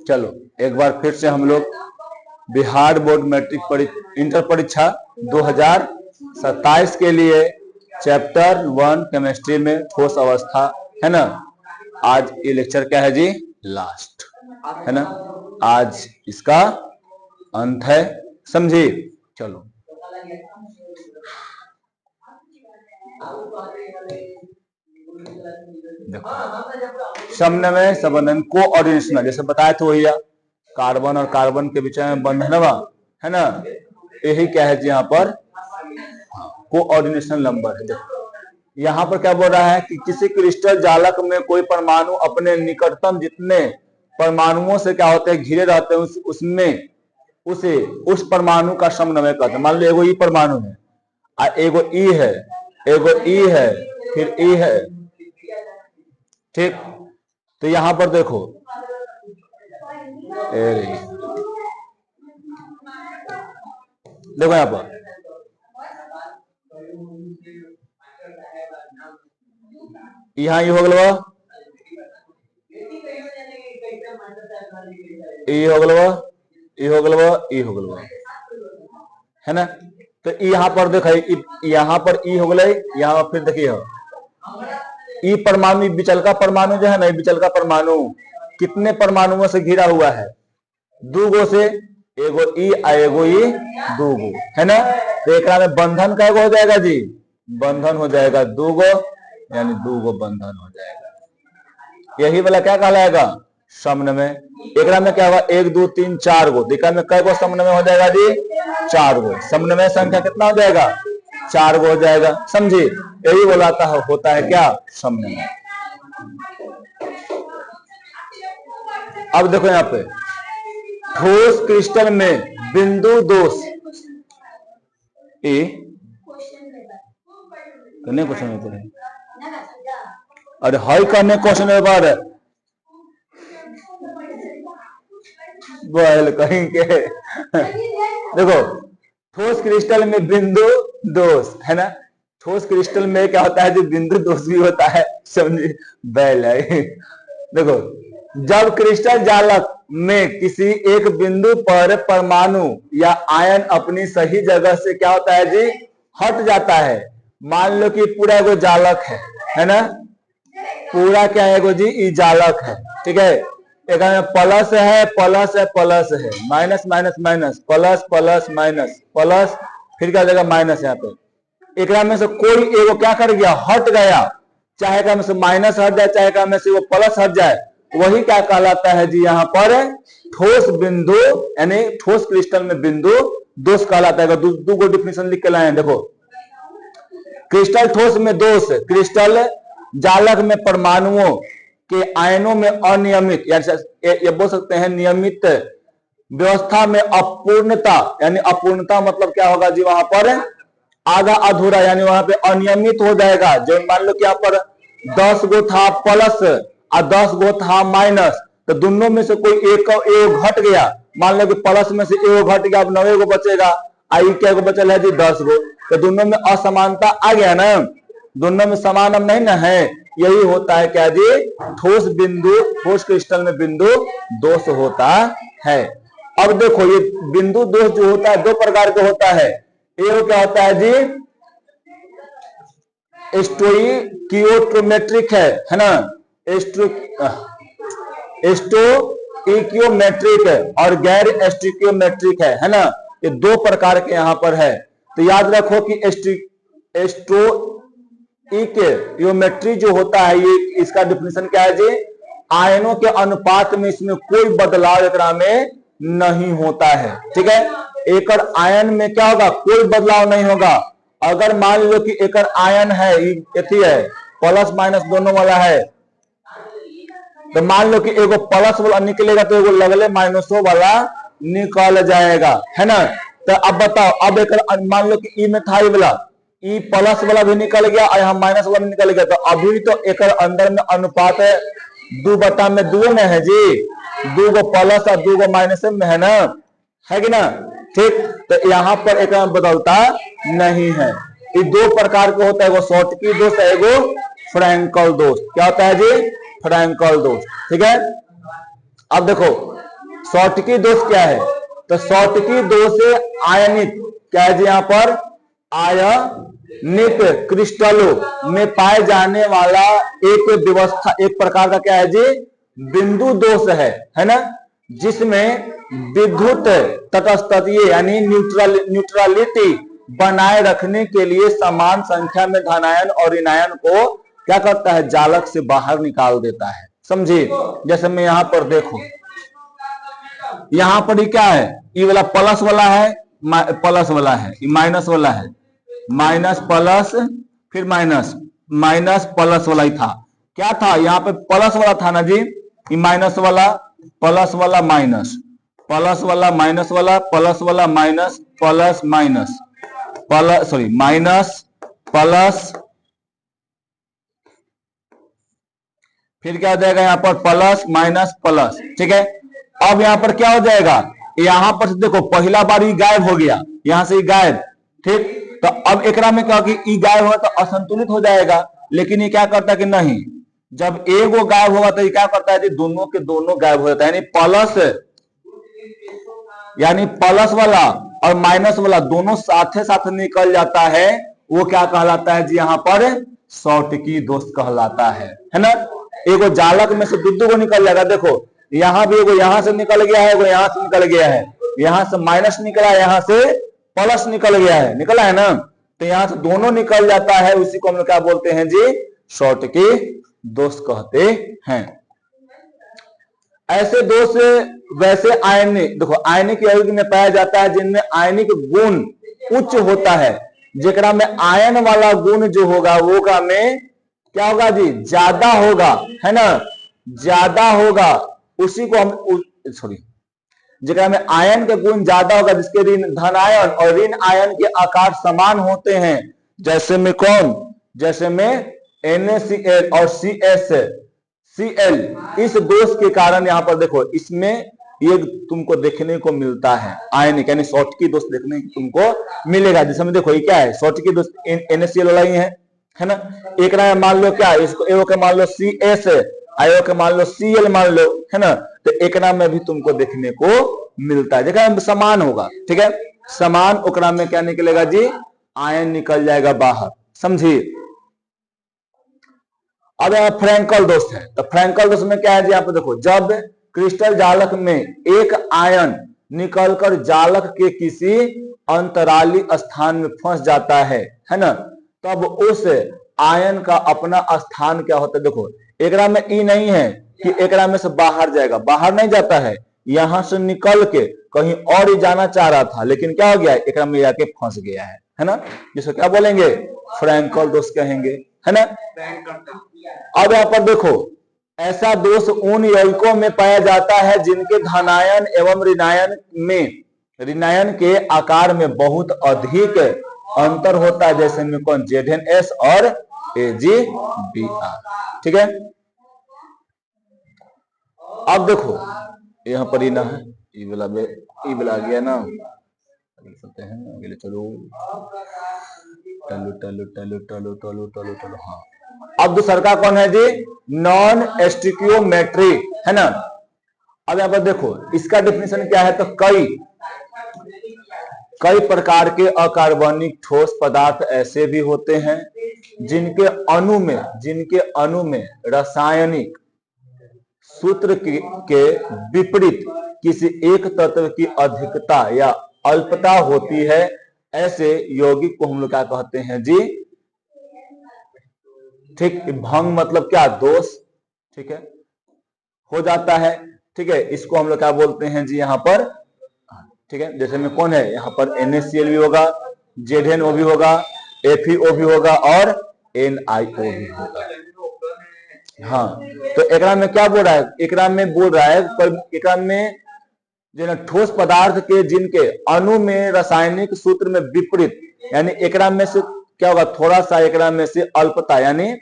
चलो एक बार फिर से हम लोग बिहार बोर्ड मैट्रिक इंटर परीक्षा 2027 के लिए चैप्टर 1 केमिस्ट्री में ठोस अवस्था है ना। आज ये लेक्चर क्या है जी, लास्ट है ना, आज इसका अंत है, समझिए। चलो समन्वय संबंधन कोऑर्डिनेशन, जैसे बताया तो भैया कार्बन और कार्बन के बीच में बंधनवा है ना, यही क्या है जी यहाँ पर कोऑर्डिनेशन नंबर है। यहाँ पर क्या बोल रहा है कि किसी क्रिस्टल जालक में कोई परमाणु अपने निकटतम जितने परमाणुओं से क्या होते हैं घिरे रहते हैं उसमें उसे उस परमाणु का समन्वय कहते हैं। मान लो एगो ई परमाणु है, एगो ई है, एगो ई है, फिर ई है, ठीक। तो यहां पर देखो देखो यहां पर यहाँ हो गल ई हो गल ई हो गल ई हो गल है ना। तो यहाँ पर देखो यहाँ पर ई हो गए, यहाँ फिर देखिए ई परमाणु विचलका परमाणु जो है ना, विचलका परमाणु कितने परमाणुओं से घिरा हुआ है, दूगो से, एगो ई एगो ई दूगो है ना। तो एक में बंधन का हो जाएगा जी, बंधन हो जाएगा दूगो, यानी दूगो बंधन हो जाएगा। यही वाला क्या कहलाएगा, समन्वय। एक में क्या होगा, 1 2 3 4 गो, देखा में कई गो समन्वय हो जाएगा जी, 4 गो। समन्वय संख्या कितना हो जाएगा, 4 गो हो जाएगा, समझिए। यही बोलाता है होता है क्या, समन्वय। अब देखो यहाँ पे ठोस क्रिस्टल में बिंदु दोष करने क्वेश्चन होते हैं, अरे हाई करने क्वेश्चन बार बोल कहीं के देखो ठोस क्रिस्टल में बिंदु दोष है ना। ठोस क्रिस्टल में क्या होता है जो बिंदु दोष भी होता है, समझिए बैल है। देखो जब क्रिस्टल जालक में किसी एक बिंदु पर परमाणु या आयन अपनी सही जगह से क्या होता है जी, हट जाता है। मान लो कि पूरा एगो जालक है ना, पूरा क्या है एगो जी ई जालक है, ठीक है। एक में प्लस है, प्लस है, प्लस है, minus minus minus, plus plus minus plus, फिर क्या जाएगा माइनस। यहाँ पे एक में से कोई एगो क्या कर गया, हट गया, चाहे का में से माइनस हट जाए, चाहे का में से वो प्लस हट जाए, वही क्या कहलाता है जी यहाँ पर ठोस बिंदु, यानी ठोस क्रिस्टल में बिंदु दोष कहलाता है। दो गो डिफिनेशन लिख के लाए हैं, देखो क्रिस्टल ठोस में दोष, क्रिस्टल जालक में परमाणुओं के आयनों में अनियमित, ये बोल सकते हैं नियमित व्यवस्था में अपूर्णता, यानी अपूर्णता मतलब क्या होगा जी, वहां पर आधा अधूरा, यानी वहां पे अनियमित हो जाएगा। जो मान लो कि यहाँ पर 10 गो था प्लस और 10 गो था माइनस, तो दोनों में से कोई एक घट गया, मान लो कि प्लस में से एक घट गया, अब 9 गो बचेगा, आई क्या गो बचल है जी 10 गो, तो दोनों में असमानता आ गया ना, दोनों में समान अब नहीं ना है। यही होता है क्या जी, ठोस बिंदु, ठोस क्रिस्टल में बिंदु दोष होता है। अब देखो ये बिंदु दोष जो होता है दो प्रकार का होता है। एक क्या होता है जी, स्टोइकियोमेट्रिक है ना, स्टोइकियोमेट्रिक और गैर स्टोइकियोमेट्रिक है ना। ये दो प्रकार के यहाँ पर है। तो याद रखो कि स्टोइकियोमेट्री जो होता है, ये इसका डिफिनेशन क्या है जी, आयनों के अनुपात में इसमें कोई बदलाव एकरा में नहीं होता है, ठीक है। एकड़ आयन में क्या होगा, कोई बदलाव नहीं होगा। अगर मान लो कि एकड़ आयन है, है प्लस माइनस दोनों वाला है, तो मान लो कि एगो प्लस वाला निकलेगा तो एगो लगले माइनसो वाला निकल जाएगा, है ना। तो अब बताओ, अब एक मान लो कि ई में था, वाला ई प्लस वाला भी निकल गया और यहाँ माइनस वाला भी निकल गया, तो अभी तो एक अंदर में अनुपात 2/2 में है जी, 2 गो प्लस और 2 गो माइनस में है ना, है कि ना, ठीक। तो यहाँ पर एक बदलता नहीं है। ये दो प्रकार के होता है, वो शॉर्टकी दोष है, वो फ्रैंकल दोष। क्या होता है जी? फ्रैंकल दोष। ठीक है, अब देखो शॉर्टकी दोष क्या है, तो शॉर्टकी दोष आयनिक, क्या है जी यहाँ पर, आयनिक क्रिस्टलों में पाए जाने वाला एक व्यवस्था, एक प्रकार का क्या है जी, बिंदु दोष है ना, जिसमें विद्युत तटस्थता यानी न्यूट्रलिटी बनाए रखने के लिए समान संख्या में धनायन और ऋणायन को क्या करता है, जालक से बाहर निकाल देता है। समझिए, जैसे मैं यहां पर देखो, यहां पर ये क्या है, ये वाला प्लस वाला है, प्लस वाला है, ये माइनस वाला है, माइनस प्लस फिर माइनस, माइनस प्लस वाला ही था। क्या था यहाँ पे, प्लस वाला था ना जी, ये माइनस वाला, प्लस वाला माइनस, प्लस वाला माइनस वाला, प्लस वाला minus, plus minus, plus sorry minus plus, फिर क्या हो जाएगा यहाँ पर, प्लस माइनस प्लस। ठीक है, अब यहाँ पर क्या हो जाएगा, यहां पर देखो पहला बार ये गायब हो गया, यहां से गायब। ठीक, तो अब एकरा में क्या कि ई गायब होगा तो असंतुलित हो जाएगा, लेकिन ये क्या करता है कि नहीं, जब एगो गायब होगा तो ये क्या करता है कि दोनों के दोनों गायब हो जाता है, यानी प्लस वाला और माइनस वाला दोनों साथे साथ निकल जाता है, वो क्या कहलाता है जी यहाँ पर, शॉर्टकी दोष कहलाता है ना। एगो जालक में से दो को निकल जाएगा, देखो यहाँ भी एगो यहाँ से निकल गया है, एगो यहाँ से निकल गया है, यहाँ से माइनस निकला, यहाँ से प्लस निकल गया है, निकला है ना, तो यहां से दोनों निकल जाता है, उसी को हम लोग क्या बोलते हैं जी, शॉर्टकी दोष कहते हैं। ऐसे दोष वैसे आयनिक, देखो आयनिक यौगिक में पाया जाता है जिनमें आयनिक गुण उच्च होता है, जेकरा में आयन वाला गुण जो होगा वो का में क्या होगा जी, ज्यादा होगा, है ना, ज्यादा होगा, उसी को हम सॉरी जेकरा में आयन के गुण ज्यादा होगा, जिसके ऋण धन आयन और ऋण आयन के आकार समान होते हैं, जैसे में कौन, जैसे में NaCl और CsCl। इस दोष के कारण यहाँ पर देखो इसमें ये तुमको देखने को मिलता है, आयनिक यानी शॉर्टकी दोष देखने को तुमको मिलेगा। जैसे में देखो ये क्या है, शॉर्टकी दोष NaCl वाला ही है ना, एक ना मान लो क्या, इसको एगो के मान लो CS, आयो के मान लो Cl मान लो, है ना, तो एकरा में भी तुमको देखने को मिलता है, देखा समान होगा। ठीक है, समान ओकरा में क्या निकलेगा जी, आयन निकल जाएगा बाहर। समझिए, अब यहाँ फ्रैंकल दोष है, तो फ्रैंकल दोष में क्या है जी, यहाँ पे देखो, जब क्रिस्टल जालक में एक आयन निकलकर जालक के किसी अंतराली स्थान में फंस जाता है ना, तब उस आयन का अपना स्थान क्या होता है, देखो एकरा में ई नहीं है कि एकरा में से बाहर जाएगा, बाहर नहीं जाता है, यहां से निकल के कहीं और ही जाना चाह रहा था, लेकिन क्या हो गया, एकरा में जाके फंस गया है ना, जिसको क्या बोलेंगे, फ्रैंकल दोष कहेंगे, है ना। अब यहाँ पर देखो, ऐसा दोष उन यौगिकों में पाया जाता है जिनके धनायन एवं ऋणायन के आकार में बहुत अधिक अंतर होता है, जैसे में कौन, ZnS और AgBr। ठीक है, अब देखो यहाँ पर ही ना है, ई वाला गया ना, सकते हैं अगले, चलो टलो टलो टलो टलो टलो टलो टलो। हाँ, अब दूसरा का कौन है जी, नॉन स्टिकियोमेट्री, है ना। अब यहाँ पर देखो इसका डेफिनेशन क्या है, तो कई प्रकार के अकार्बनिक ठोस पदार्थ ऐसे भी होते हैं जिनके अणु में रासायनिक सूत्र के विपरीत किसी एक तत्व की अधिकता या अल्पता होती है, ऐसे यौगिक को हम लोग क्या कहते हैं जी, ठीक, भंग मतलब क्या, दोष, ठीक है, हो जाता है। ठीक है, इसको हम लोग क्या बोलते हैं जी यहाँ पर, ठीक है, जैसे में कौन है, यहाँ पर NaCl भी होगा, ZnO भी होगा, FeO भी होगा और NiO भी होगा। हाँ, तो एकरा में क्या बोल रहा है, एकरा में बोल रहा है, पर एकरा में जो ना ठोस पदार्थ के जिनके अणु में रासायनिक सूत्र में विपरीत, यानी एकरा में से क्या होगा, थोड़ा सा एकरा में से अल्पता, यानी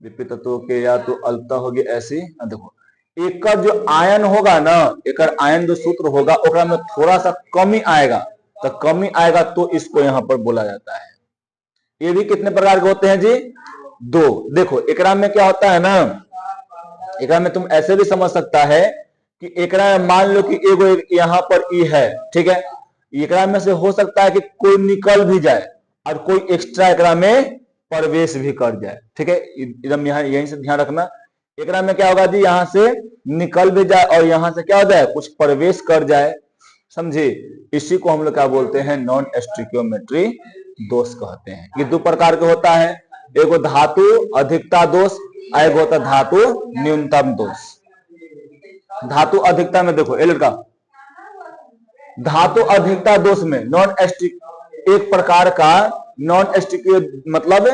विपरीत तत्वों के या तो अल्पता होगी ऐसी। देखो एक जो आयन होगा ना, एक आयन जो सूत्र होगा ओकरा में थोड़ा सा कमी आएगा, तो कमी आएगा तो इसको यहाँ पर बोला जाता है ये भी कितने प्रकार के होते हैं जी? दो। देखो एकरा में क्या होता है ना, एकरा में तुम ऐसे भी समझ सकता है कि एकरा में मान लो कि एगो यहाँ पर ई है, ठीक है, एकरा में से हो सकता है कि कोई निकल भी जाए और कोई एक्स्ट्रा एकरा में प्रवेश भी कर जाए, ठीक है, एकदम यहाँ यहीं से ध्यान रखना। एकरा में क्या होगा जी, यहाँ से निकल भी जाए और यहाँ से क्या हो जाए, कुछ प्रवेश कर जाए, समझे। इसी को हम लोग क्या बोलते हैं, नॉन स्टिकियोमेट्री दोष कहते हैं। ये दो प्रकार के होता है, एगो धातु अधिकता दोष, एक होता धातु न्यूनतम दोष। धातु अधिकता में देखो ए लड़का, धातु अधिकता दोष में नॉन स्टिक, एक प्रकार का नॉन स्टिकियो मतलब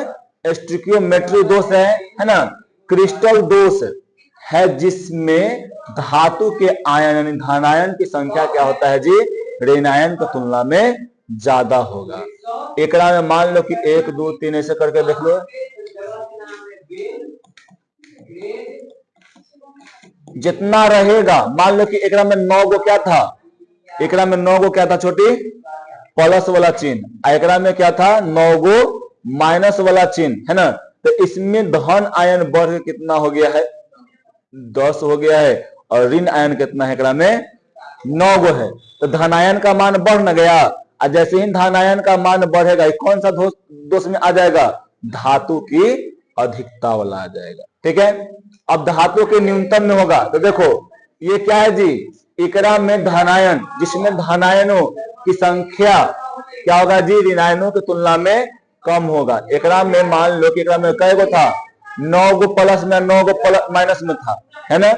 स्टिकियोमेट्री दोष है ना, क्रिस्टल दोष है, जिसमें धातु के आयन यानी धनायन की संख्या क्या होता है जी, ऋणायन की तुलना में ज्यादा होगा। एकरा में मान लो कि 1 2 3 ऐसे करके देख लो, जितना रहेगा, मान लो कि एकरा में 9 गो क्या था, एकरा में 9 गो क्या था छोटी, प्लस वाला चिन्ह, एकरा में क्या था 9 गो माइनस वाला चिन्ह, है ना। तो इसमें धन आयन बढ़ के कितना हो गया है, 10 हो गया है, और ऋण आयन कितना है, एकरा में 9 गो है। तो धनायन का मान बढ़ न गया, और जैसे ही धनायन का मान बढ़ेगा, कौन सा दोष में आ जाएगा, धातु की अधिकता वाला आ जाएगा, ठीक है। अब धातु के न्यूनतम में होगा, तो देखो ये क्या है जी, एकरा में धनायन, जिसमें धनायनों की संख्या क्या होगा जी, ऋणायनों की तुलना में कम होगा। एकरा में मान लो कि एकरा में कै गो था, 9 गो प्लस में, 9 गो माइनस में था, है ना।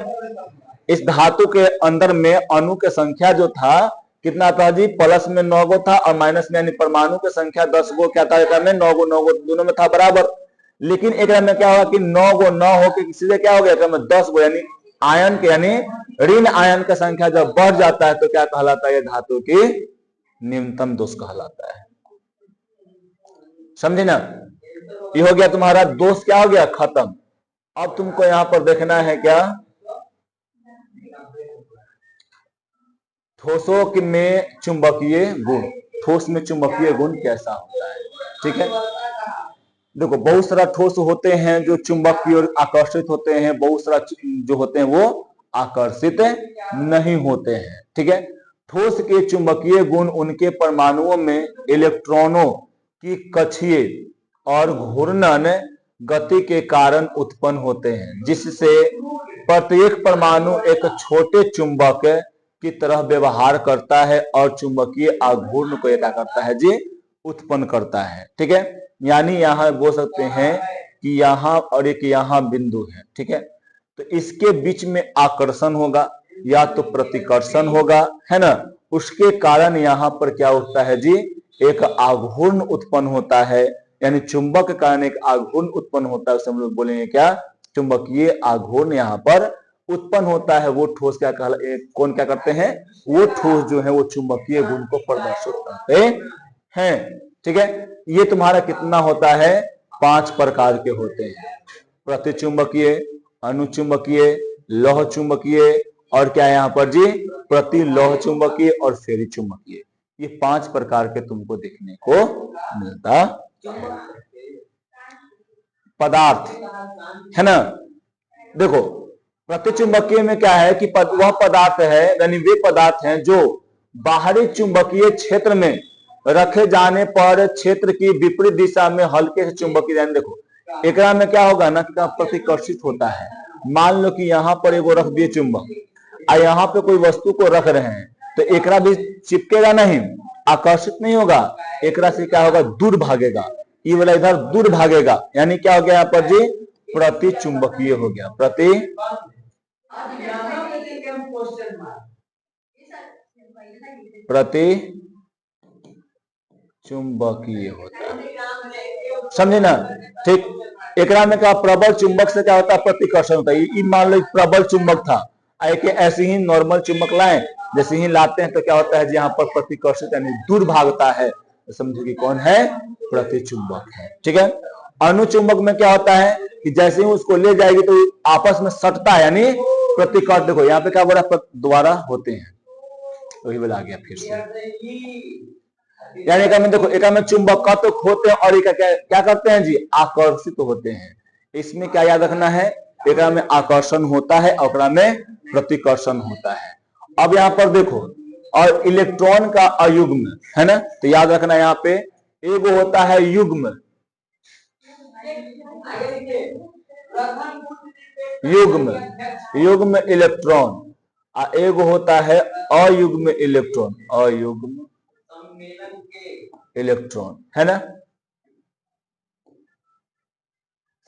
इस धातु के अंदर में अणु की संख्या जो था कितना था जी, प्लस में 9 गो था और माइनस में यानी परमाणु की संख्या 10 गो क्या था, एकरा में 9 गो दोनों में था बराबर। लेकिन एकरा में क्या होगा कि 9 गो 9 होके सीधे क्या हो गया, एकरा में 10 गो यानी आयन के यानी ऋण आयन की संख्या जब बढ़ जाता है तो क्या कहलाता है, धातु की न्यूनतम दोष कहलाता है, समझे ना। ये हो गया तुम्हारा दोष, क्या हो गया, खत्म। अब तुमको यहां पर देखना है क्या, ठोसों में चुंबकीय गुण, ठोस में चुंबकीय गुण कैसा होता है, ठीक है। देखो बहुत सारा ठोस होते हैं जो चुंबक की ओर आकर्षित होते हैं, बहुत सारा जो होते हैं वो आकर्षित नहीं होते हैं, ठीक है। ठोस के चुंबकीय गुण उनके परमाणुओं में इलेक्ट्रॉनों की कक्षीय और घूर्णन गति के कारण उत्पन्न होते हैं, जिससे प्रत्येक परमाणु एक छोटे चुंबक की तरह व्यवहार करता है और चुंबकीय आघूर्ण को क्या करता है जी, उत्पन्न करता है, ठीक है। यानी यहां बोल सकते हैं कि यहां और एक यहां बिंदु है, ठीक है, तो इसके बीच में आकर्षण होगा या तो प्रतिकर्षण होगा, है ना। उसके कारण यहां पर क्या होता है जी, एक आघूर्ण उत्पन्न होता है, यानी चुंबक के कारण एक आघूर्ण उत्पन्न होता है, उसे हम लोग बोलेंगे क्या, चुंबकीय आघूर्ण यहाँ पर उत्पन्न होता है। वो ठोस क्या कौन क्या करते हैं, वो ठोस जो है वो चुंबकीय गुण को प्रदर्शित करते हैं, ठीक है। ये तुम्हारा कितना होता है, 5 प्रकार के होते हैं, प्रतिचुंबकीय, अनुचुंबकीय, लौह चुंबकीय और क्या यहाँ पर जी, प्रति लौह चुंबकीय और फेरी चुंबकीय। ये 5 प्रकार के तुमको देखने को मिलता है। पदार्थ है ना, देखो प्रतिचुंबकीय में क्या है कि वह पदार्थ है, यानी वे पदार्थ हैं जो बाहरी चुंबकीय क्षेत्र में रखे जाने पर क्षेत्र की विपरीत दिशा में हल्के से चुंबकीय, यानी देखो एकरा में क्या होगा ना, प्रतिकर्षित होता है। मान लो कि यहाँ पर एगो रख दिए चुंबक और यहाँ पे कोई वस्तु को रख रहे हैं, तो एकरा भी चिपकेगा नहीं, आकर्षित नहीं होगा, एकरा से क्या होगा, दूर भागेगा, ये वाला इधर दूर भागेगा, यानी क्या हो गया यहाँ पर जी, प्रति चुंबकीय हो गया, प्रति चुंबकीय होता है, समझे ना, ठीक। एकरा में क्या, प्रबल चुंबक से क्या होता है, प्रतिकर्षण होता है। मान लो प्रबल चुंबक था, ऐसे ही नॉर्मल चुंबक लाए, जैसे ही लाते हैं तो क्या होता है जी, यहाँ पर प्रतिकर्षित यानी दूर भागता है, तो समझो कि कौन है, प्रतिचुंबक है, ठीक है। अनुचुंबक में क्या होता है कि जैसे ही उसको ले जाएगी तो आपस में सटता है, यानी प्रतिकर्ष, देखो यहाँ पे क्या बोला, द्वारा होते हैं, वही बोला आ गया फिर से। यानी एक में देखो, एक में चुंबकत्व होते हैं और एक क्या करते हैं जी, आकर्षित होते हैं। इसमें क्या याद रखना है, एक में आकर्षण होता है और में प्रतिकर्षण होता है। अब यहाँ पर देखो, और इलेक्ट्रॉन का अयुग्म है ना, तो याद रखना यहाँ पे एक होता है युग्म, युग्म युग्म इलेक्ट्रॉन, एक होता है अयुग्म इलेक्ट्रॉन, अयुग्म इलेक्ट्रॉन, है ना,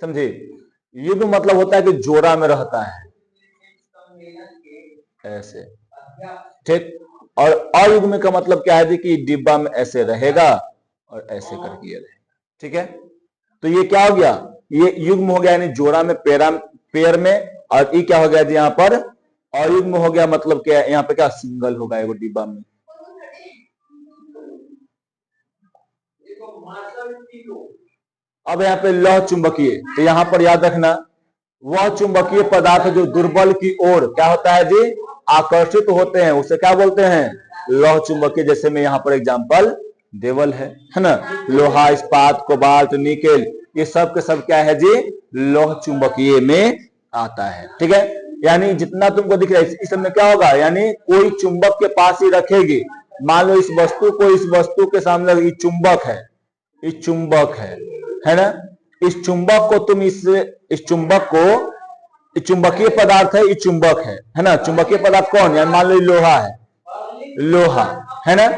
समझे। युग्म मतलब होता है कि जोड़ा में रहता है ऐसे, ठीक। और अयुग्म का मतलब क्या है कि डिब्बा में ऐसे रहेगा और ऐसे करके ये रहेगा, ठीक है। तो ये क्या हो गया, ये युग्म हो गया यानी जोड़ा में, पेयर में, और ये क्या हो गया जी यहाँ पर अयुग्म हो गया, मतलब क्या यहाँ पे क्या सिंगल होगा एगो डिब्बा में। अब यहाँ पे लौह चुंबकीय, तो यहाँ पर याद रखना वह चुंबकीय पदार्थ जो दुर्बल की ओर क्या होता है जी, आकर्षित होते हैं, उसे क्या बोलते हैं, लौह चुंबकीय। जैसे में यहाँ पर एग्जांपल देवल है ना, लोहा, इस्पात, कोबाल्ट, निकेल, ये सब के सब क्या है जी, लौह चुंबकीय में आता है, ठीक है। यानी जितना तुमको दिख रहा है इस समय क्या होगा, यानी कोई चुंबक के पास ही रखेगी, मान लो इस वस्तु को, इस वस्तु के सामने ये चुंबक है, ये चुंबक है ना, इस चुंबक को तुम इस चुंबक को, चुंबकीय पदार्थ है, ये चुंबक है ना, चुंबकीय पदार्थ कौन, यानी मान लो लोहा है, लोहा है ना,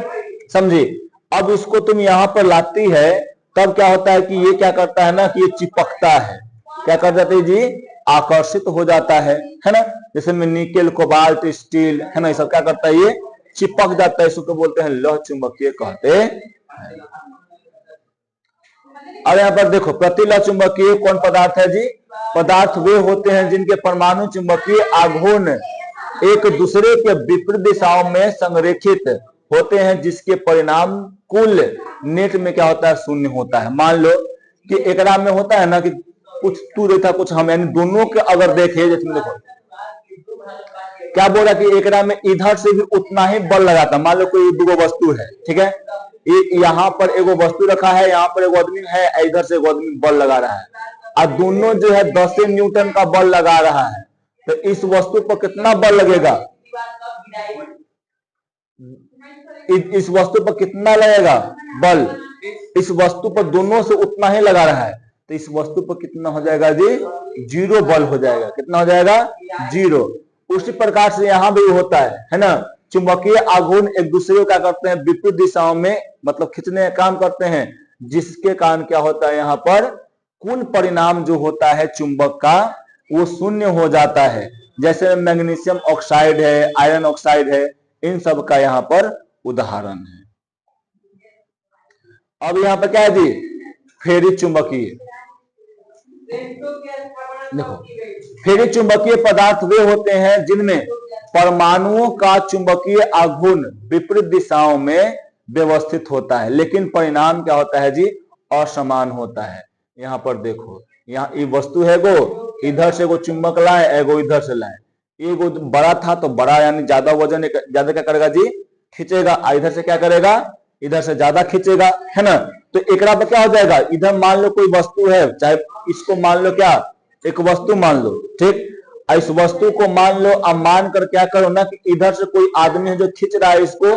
समझी। अब इसको तुम यहां पर लाती है, तब क्या होता है कि ये क्या करता है ना, कि ये चिपकता है, क्या कर जाते हैं जी, आकर्षित हो जाता है ना। जैसे में निकेल, कोबाल्ट, स्टील है ना, ये सब क्या करता है, ये चिपक जाता है, इसको बोलते हैं लौह चुंबकीय कहते हैं। अब यहाँ पर देखो, प्रतिलौह चुंबकीय कौन पदार्थ है जी, पदार्थ वे होते हैं जिनके परमाणु चुंबकीय आघूर्ण एक दूसरे के विपरीत दिशाओं में संरेखित होते हैं, जिसके परिणाम कुल नेट में क्या होता है, शून्य होता है। मान लो कि एकरा में होता है ना कि कुछ तू रहता कुछ हम, यानी दोनों के अगर देखे, जैसे देखो क्या बोल रहा कि एकरा में इधर से भी उतना ही बल लगाता, मान लो कोई दो वस्तु है, ठीक है, यहाँ पर एगो वस्तु रखा है, यहाँ पर एगो आदमी है, इधर से एगो आदमी बल लगा रहा है, और दोनों जो है 10 न्यूटन का बल लगा रहा है, तो इस वस्तु पर कितना बल लगेगा, इस वस्तु पर कितना लगेगा बल, इस वस्तु पर दोनों से उतना ही लगा रहा है, तो इस वस्तु पर कितना हो जाएगा जी, 0 बल हो जाएगा, कितना हो जाएगा, 0। उसी प्रकार से यहाँ भी होता है ना, चुंबकीय आघूर्ण एक दूसरे को क्या करते हैं, विपरीत दिशाओं में मतलब खींचने का काम करते हैं, जिसके कारण क्या होता है, यहाँ पर कुल परिणाम जो होता है चुंबक का वो शून्य हो जाता है। जैसे मैग्नीशियम ऑक्साइड है, आयरन ऑक्साइड है, इन सब का यहाँ पर उदाहरण है। अब यहाँ पर क्या है जी, फेरी चुंबकीय, देखो फेरी चुंबकीय पदार्थ वे होते हैं जिनमें परमाणुओं का चुंबकीय आघूर्ण विपरीत दिशाओं में व्यवस्थित होता है, लेकिन परिणाम क्या होता है जी, असमान होता है। यहाँ पर देखो, यहाँ ये वस्तु है गो, इधर से वो चुंबक लाए, एगो इधर से लाए, एगो बड़ा था तो बड़ा यानी ज्यादा वजन, ज्यादा क्या करेगा जी, खींचेगा, इधर से क्या करेगा, इधर से ज्यादा खींचेगा, है ना। तो एक पर क्या हो जाएगा, इधर मान लो कोई वस्तु है, चाहे इसको मान लो क्या, एक वस्तु मान लो, ठीक, इस वस्तु को मान लो, अब मान कर क्या करो ना कि इधर से कोई आदमी है जो खींच रहा है इसको,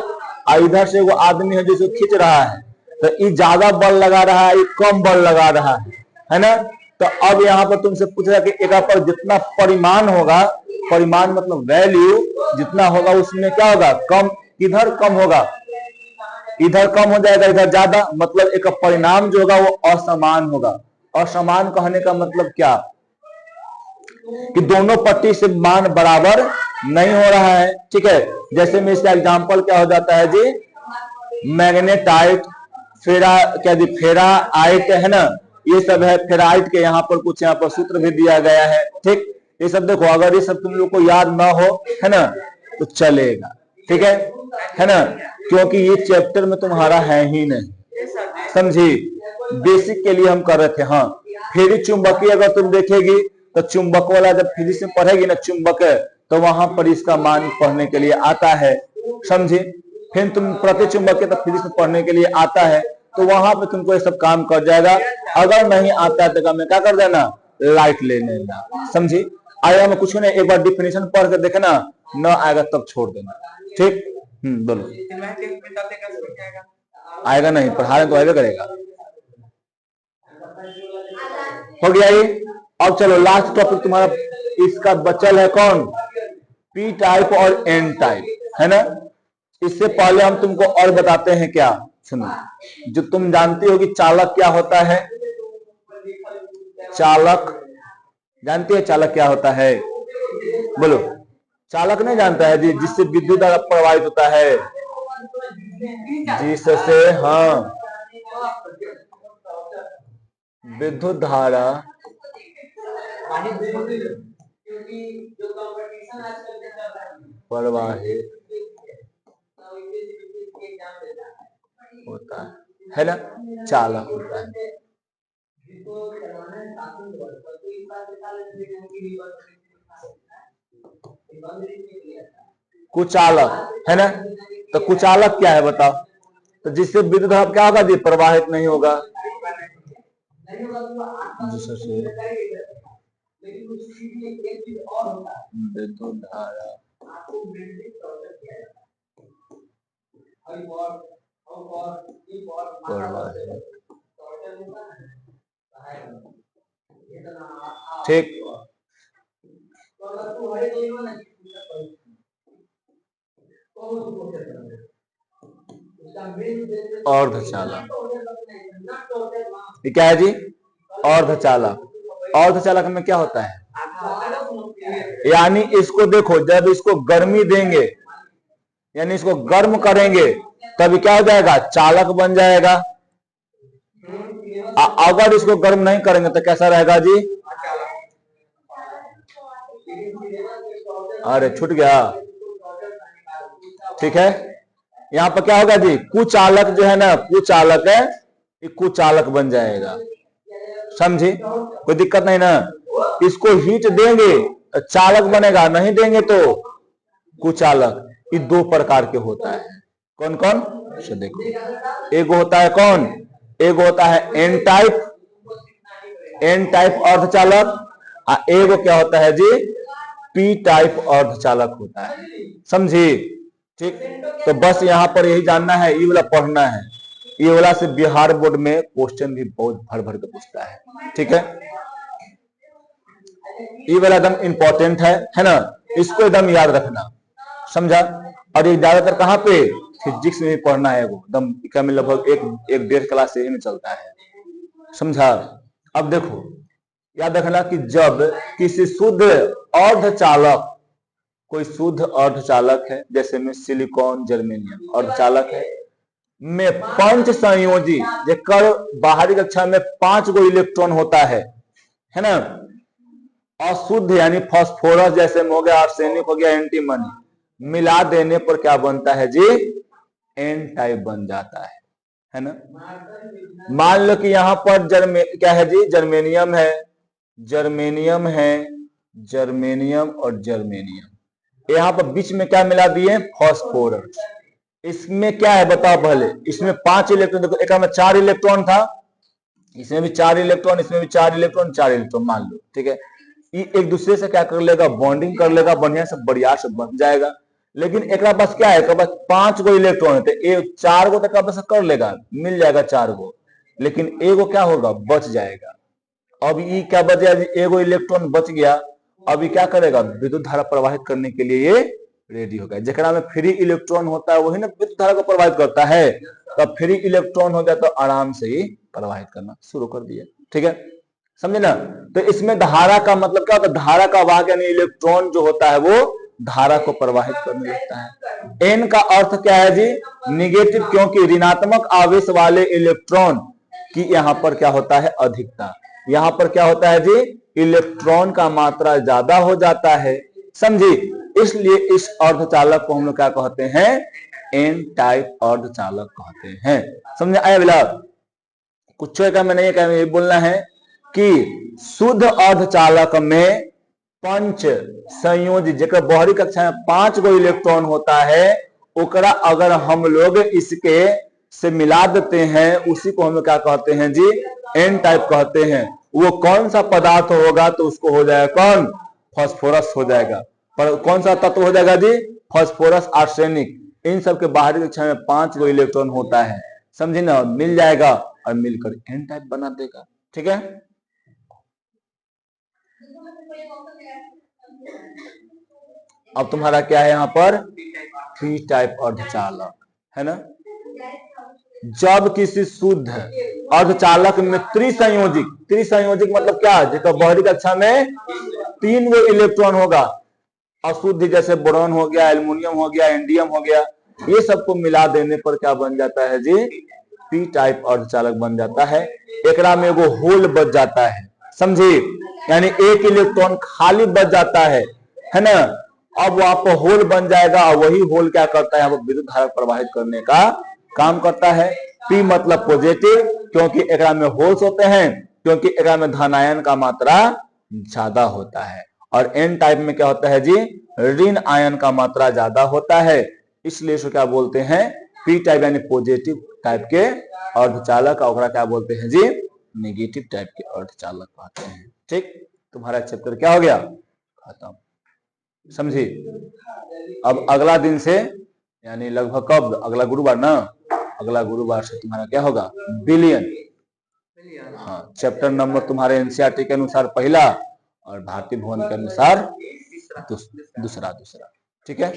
और इधर से वो आदमी है जो खींच रहा है, तो ये ज्यादा बल लगा रहा है, ये कम बल लगा रहा है ना। तो अब यहाँ पर तुमसे पूछ रहा कि एक पर जितना परिमाण होगा, परिमाण मतलब वैल्यू जितना होगा उसमें क्या होगा, कम, इधर कम होगा, इधर कम हो जाएगा, इधर ज्यादा, मतलब एक परिणाम जो होगा वो असमान होगा। असमान कहने का मतलब क्या, कि दोनों पट्टी से मान बराबर नहीं हो रहा है, ठीक है। जैसे में इसका एग्जांपल क्या हो जाता है जी, मैग्नेटाइट, फेरा क्या जी, फेराइट है ना, ये सब है फेराइट के, यहाँ पर कुछ यहाँ पर सूत्र भी दिया गया है, ठीक। ये सब देखो, अगर ये सब तुम लोग को याद ना हो, है ना, तो चलेगा, ठीक है ना, क्योंकि ये चैप्टर में तुम्हारा है ही नहीं, समझी, बेसिक के लिए हम कर रहे थे। हाँ, फेरी चुंबकीय अगर तुम देखेगी तो चुंबक वाला जब फिजिक्स में पढ़ेगी ना चुंबक, तो वहां पर इसका मान पढ़ने के लिए आता है, समझे। फिर तुम प्रतिचुंबकीय तो फिजिक्स में पढ़ने के लिए आता है, तो वहां पे तुमको ये सब काम कर जाएगा। अगर नहीं आता है तो क्या कर देना, लाइट ले लेना। समझी? आया में कुछ नहीं, एक बार डिफिनेशन पढ़ के देखना, न आएगा तब छोड़ देना। ठीक? बोलो। आएगा नहीं, पढ़ाने तो आएगा करेगा। हो गया ये। अब चलो लास्ट टॉपिक तुम्हारा इसका बचल है कौन, पी टाइप और एन टाइप, है ना। इससे पहले हम तुमको और बताते हैं क्या, सुनो, जो तुम जानती हो कि चालक क्या होता है, चालक जानती है चालक क्या होता है, बोलो। चालक नहीं जानता है जी, जिससे विद्युत धारा प्रवाहित होता है, जिससे हाँ विद्युत धारा प्रवाहित होता है ना, चालक होता है। कुचालक है ना, तो कुचालक क्या है बताओ, तो जिससे विद्युत धारा क्या होगा जी, प्रवाहित नहीं होगा, जिससे विद्युत धारा ठीक। अर्धचालक ये क्या है जी, अर्धचालक। अर्धचालक में क्या होता है, यानी इसको देखो, जब इसको गर्मी देंगे, यानी इसको गर्म करेंगे, तब क्या हो जाएगा, चालक बन जाएगा। अगर इसको गर्म नहीं करेंगे तो कैसा रहेगा जी, अरे छूट गया। ठीक है, यहाँ पर क्या होगा जी, कुचालक जो है ना, कुचालक है, ये कुचालक बन जाएगा। समझी? कोई दिक्कत नहीं ना। इसको हीट देंगे तो चालक बनेगा, नहीं देंगे तो कुचालक। ये दो प्रकार के होता है। कौन कौन से देखो, एक होता है कौन, एक होता है एन टाइप, एन टाइप अर्धचालक, और एक क्या होता है जी, पी टाइप अर्धचालक होता है। समझी? ठीक, तो बस यहाँ पर यही जानना है, ये वाला पढ़ना है। ये वाला से बिहार बोर्ड में क्वेश्चन भी बहुत भर भर के पूछता है। ठीक है, ये वाला एकदम इंपॉर्टेंट है ना, इसको एकदम याद रखना। समझा? और ये ज्यादातर कहाँ पे, फिजिक्स में भी पढ़ना है, वो एकदम क्या में लगभग एक डेढ़ क्लास से ही में चलता है। समझा? अब देखो याद रखना कि जब किसी शुद्ध अर्धचालक, कोई शुद्ध अर्धचालक है, जैसे में सिलिकॉन, जर्मेनियम अर्धचालक है, में पंच संयोजी, जेकर बाहरी कक्षा में 5 गो इलेक्ट्रॉन होता है ना, अशुद्ध यानी फास्फोरस जैसे में हो गया, आर्सेनिक हो गया, एंटीमनी, मिला देने पर क्या बनता है जी, एन टाइप बन जाता है ना। मान लो कि यहाँ पर क्या है जी, जर्मेनियम है, जर्मेनियम है, जर्मेनियम और जर्मेनियम, यहाँ पर बीच में क्या मिला दिए, फास्फोरस। इसमें क्या है बताओ पहले, इसमें 5 इलेक्ट्रॉन, देखो एक में 4 इलेक्ट्रॉन था, इसमें भी 4 इलेक्ट्रॉन, इसमें भी 4 इलेक्ट्रॉन, 4 इलेक्ट्रॉन मान लो। ठीक है, ये एक दूसरे से क्या कर लेगा, बॉन्डिंग कर लेगा, बढ़िया से बढ़िया से बन जाएगा। लेकिन एक पास क्या है, बस 5 गो इलेक्ट्रॉन है, तो 4 गो तक बस कर लेगा, मिल जाएगा 4 गो, लेकिन एगो क्या होगा, बच जाएगा। अब ये क्या बच जाएगा, एगो इलेक्ट्रॉन बच गया, अभी क्या करेगा, विद्युत धारा प्रवाहित करने के लिए ये रेडी हो गया। जेकरा में फ्री इलेक्ट्रॉन होता है वही ना विद्युत धारा को प्रवाहित करता है, तब फ्री इलेक्ट्रॉन हो गया तो आराम से ही प्रवाहित करना शुरू कर दिया। ठीक है, समझे ना। तो इसमें धारा का मतलब क्या होता है, धारा का वाहक यानी इलेक्ट्रॉन जो होता है वो धारा को प्रवाहित करने लगता है। एन का अर्थ क्या है जी, निगेटिव, क्योंकि ऋणात्मक आवेश वाले इलेक्ट्रॉन की यहाँ पर क्या होता है, अधिकता। यहाँ पर क्या होता है जी, इलेक्ट्रॉन का मात्रा ज्यादा हो जाता है। समझी? इसलिए इस अर्धचालक को हम लोग क्या कहते हैं, एन टाइप अर्धचालक कहते हैं। समझे? आया बिला, कुछ का मैं नहीं ये बोलना है कि शुद्ध अर्धचालक में पंच संयोजी, जेकर बाहरी कक्षा में 5 गो इलेक्ट्रॉन होता है, ओकरा अगर हम लोग इसके से मिला देते हैं, उसी को हम क्या कहते हैं जी, एन टाइप कहते हैं। वो कौन सा पदार्थ होगा तो उसको हो जाएगा कौन, फास्फोरस हो जाएगा। पर कौन सा तत्व हो जाएगा जी, फास्फोरस, आर्सेनिक। इन सब के बाहरी कक्षा में 5 गो इलेक्ट्रॉन होता है, समझे ना, मिल जाएगा और मिलकर एन टाइप बना देगा। ठीक है, अब तुम्हारा क्या है यहाँ पर, पी टाइप अर्धचालक है ना। जब किसी शुद्ध अर्धचालक में त्रिसंयोजिक, त्रिसंयोजिक मतलब क्या, जिसका बाहरी कक्षा में 3 गो इलेक्ट्रॉन होगा, अशुद्ध जैसे बोरॉन हो गया, एल्युमिनियम हो गया, इंडियम हो गया, ये सबको मिला देने पर क्या बन जाता है जी, पी टाइप अर्धचालक बन जाता है। एकरा में वो होल बच जाता है, समझे, यानी एक इलेक्ट्रॉन खाली बच जाता है ना। अब वहां पर होल बन जाएगा और वही होल क्या करता है, विद्युत धारा प्रवाहित करने का काम करता है। पी मतलब पॉजिटिव, क्योंकि एकरा में होल्स होते हैं, क्योंकि एकरा में धनायन का मात्रा ज्यादा होता है। और एन टाइप में क्या होता है जी, ऋण आयन का मात्रा ज्यादा होता है, इसलिए इसको क्या बोलते हैं, पी टाइप यानी पॉजिटिव टाइप के अर्धचालक, और क्या बोलते हैं जी, नेगेटिव टाइप के अर्धचालक कहते हैं। ठीक, तुम्हारा चैप्टर क्या हो गया, खत्म, समझी। अब अगला दिन से यानी लगभग कब, अगला गुरुवार ना, अगला गुरुवार से तुम्हारा क्या होगा, बिलियन। हाँ, चैप्टर नंबर तुम्हारे एनसीईआरटी के अनुसार पहला और भारतीय भवन के अनुसार दूसरा। ठीक है।